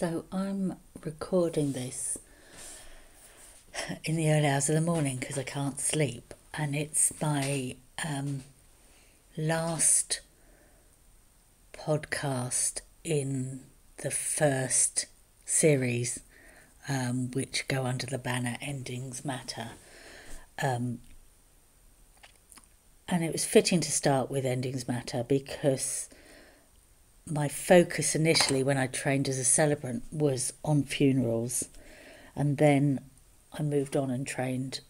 So I'm recording this in the early hours of the morning because I can't sleep, and it's my last podcast in the first series, which go under the banner Endings Matter. And it was fitting to start with Endings Matter because my focus initially when I trained as a celebrant was on funerals, and then I moved on and trained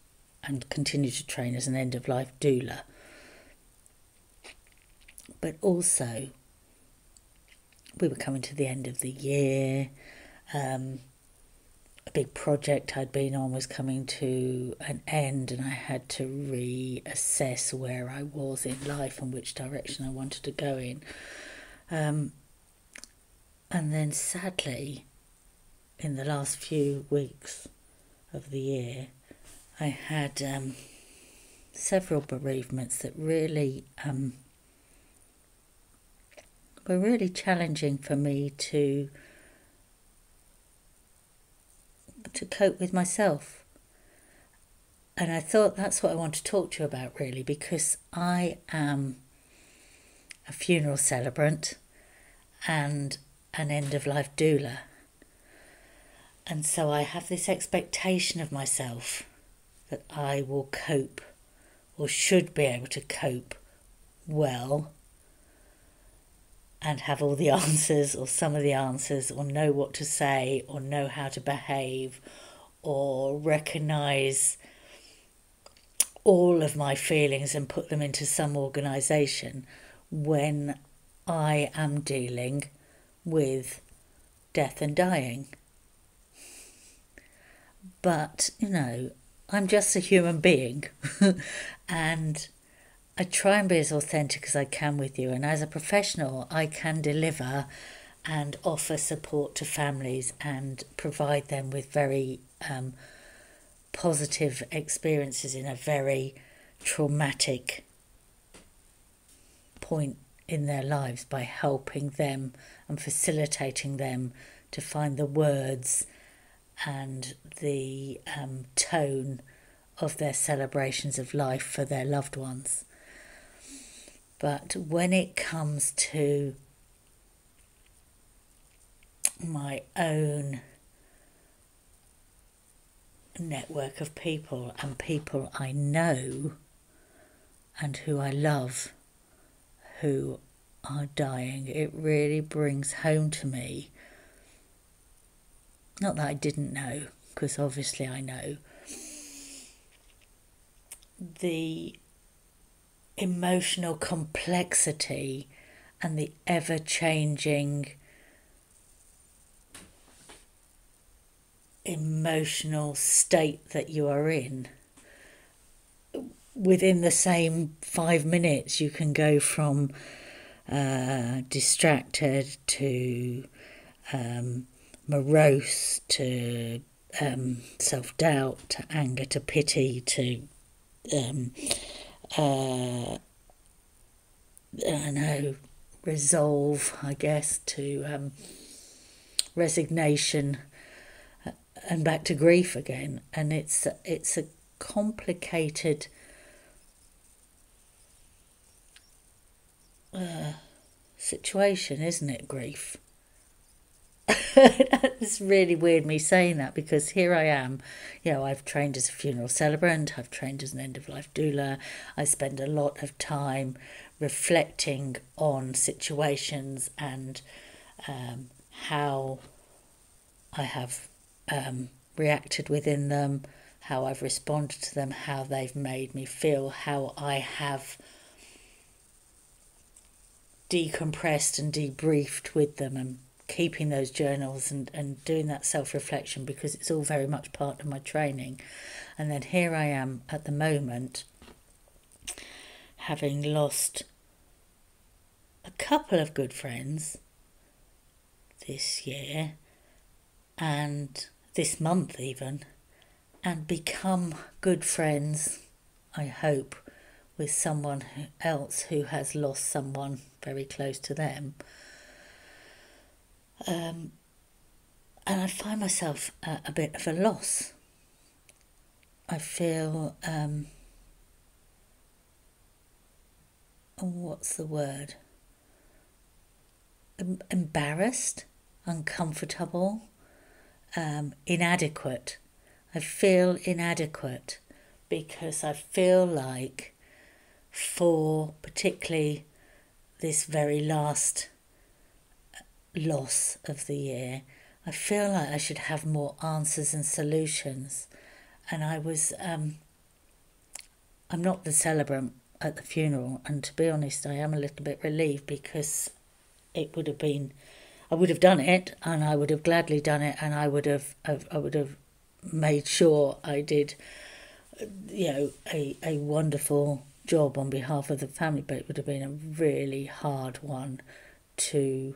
and continued to train as an end-of-life doula. But also, we were coming to the end of the year. A big project I'd been on was coming to an end, and I had to reassess where I was in life and which direction I wanted to go in. And then sadly, in the last few weeks of the year, I had several bereavements that really were really challenging for me to cope with myself. And I thought that's what I want to talk to you about, really, because I am a funeral celebrant and an end-of-life doula. And so I have this expectation of myself that I will cope, or should be able to cope well, and have all the answers, or some of the answers, or know what to say, or know how to behave, or recognise all of my feelings and put them into some organisation when I am dealing with death and dying. But, I'm just a human being and I try and be as authentic as I can with you. And as a professional, I can deliver and offer support to families and provide them with very positive experiences in a very traumatic point in their lives by helping them and facilitating them to find the words and the tone of their celebrations of life for their loved ones. But when it comes to my own network of people and people I know and who I love who are dying, it really brings home to me, not that I didn't know, because obviously I know, the emotional complexity and the ever-changing emotional state that you are in. Within the same 5 minutes, you can go from distracted to morose to self-doubt to anger to pity to resolve, I guess, to resignation and back to grief again. And it's a complicated situation, isn't it, grief? It's really weird me saying that, because here I am, I've trained as a funeral celebrant, I've trained as an end-of-life doula, I spend a lot of time reflecting on situations and how I have reacted within them, how I've responded to them, how they've made me feel, how I have decompressed and debriefed with them, and keeping those journals and doing that self-reflection, because it's all very much part of my training. And then here I am at the moment, having lost a couple of good friends this year and this month even, and become good friends, I hope, with someone else who has lost someone very close to them. And I find myself at a bit of a loss. I feel, what's the word? Embarrassed, uncomfortable, inadequate. I feel inadequate because I feel like for particularly this very last loss of the year, I feel like I should have more answers and solutions. And I'm not the celebrant at the funeral, and to be honest, I am a little bit relieved because I would have done it, and I would have gladly done it, and I would have made sure I did, a wonderful job on behalf of the family, but it would have been a really hard one to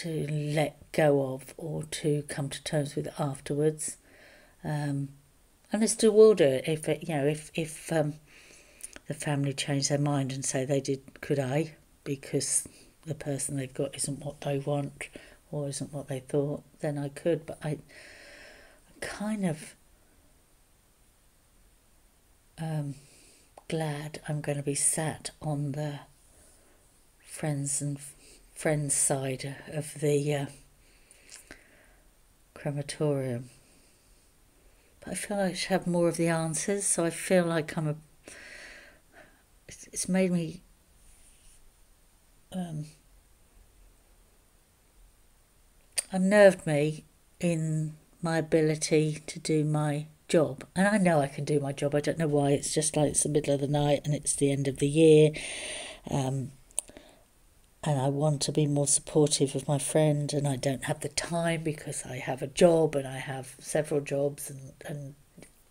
let go of or to come to terms with afterwards. And I still will do it if the family change their mind and say they did, could I? Because the person they've got isn't what they want or isn't what they thought, then I could. But I'm kind of glad I'm going to be sat on the friends side of the crematorium. But I feel like I should have more of the answers, so I feel like it's made me unnerved me in my ability to do my job. And I know I can do my job. I don't know why. It's just like it's the middle of the night and it's the end of the year. And I want to be more supportive of my friend, and I don't have the time because I have a job and I have several jobs, and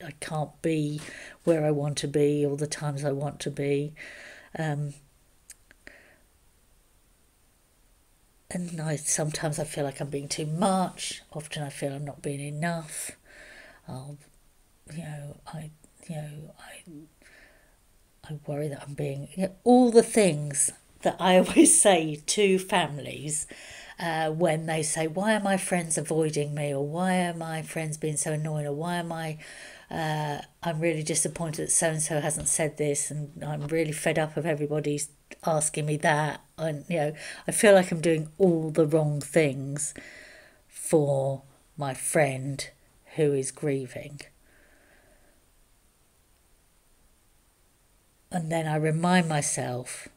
I can't be where I want to be all the times I want to be. And sometimes I feel like I'm being too much. Often I feel I'm not being enough. I worry that I'm being all the things that I always say to families when they say, why are my friends avoiding me, or why are my friends being so annoying, or why am I'm really disappointed that so-and-so hasn't said this, and I'm really fed up of everybody asking me that, and I feel like I'm doing all the wrong things for my friend who is grieving. And then I remind myself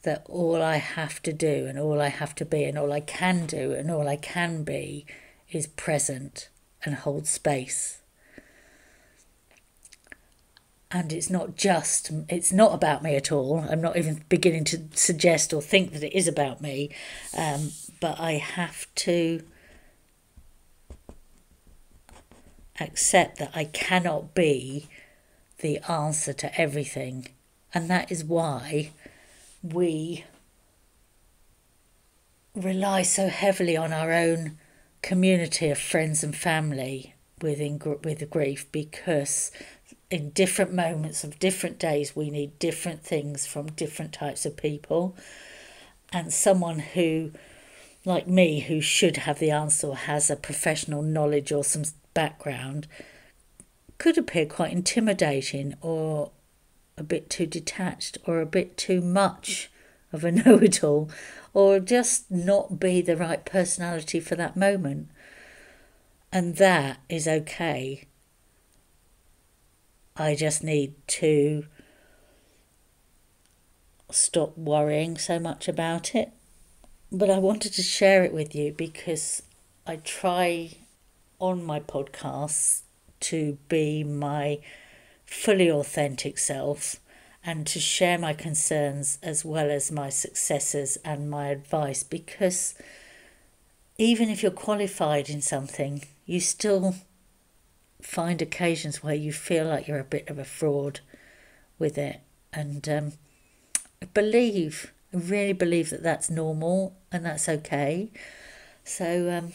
that all I have to do and all I have to be and all I can do and all I can be is present and hold space. And it's not about me at all. I'm not even beginning to suggest or think that it is about me. But I have to accept that I cannot be the answer to everything. And that is why we rely so heavily on our own community of friends and family with grief, because in different moments of different days we need different things from different types of people. And someone who, like me, who should have the answer or has a professional knowledge or some background, could appear quite intimidating or a bit too detached or a bit too much of a know-it-all, or just not be the right personality for that moment. And that is okay. I just need to stop worrying so much about it. But I wanted to share it with you because I try on my podcasts to be my fully authentic self and to share my concerns as well as my successes and my advice, because even if you're qualified in something, you still find occasions where you feel like you're a bit of a fraud with it. And I really believe that that's normal and that's okay. So,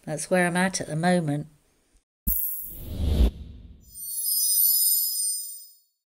that's where I'm at the moment.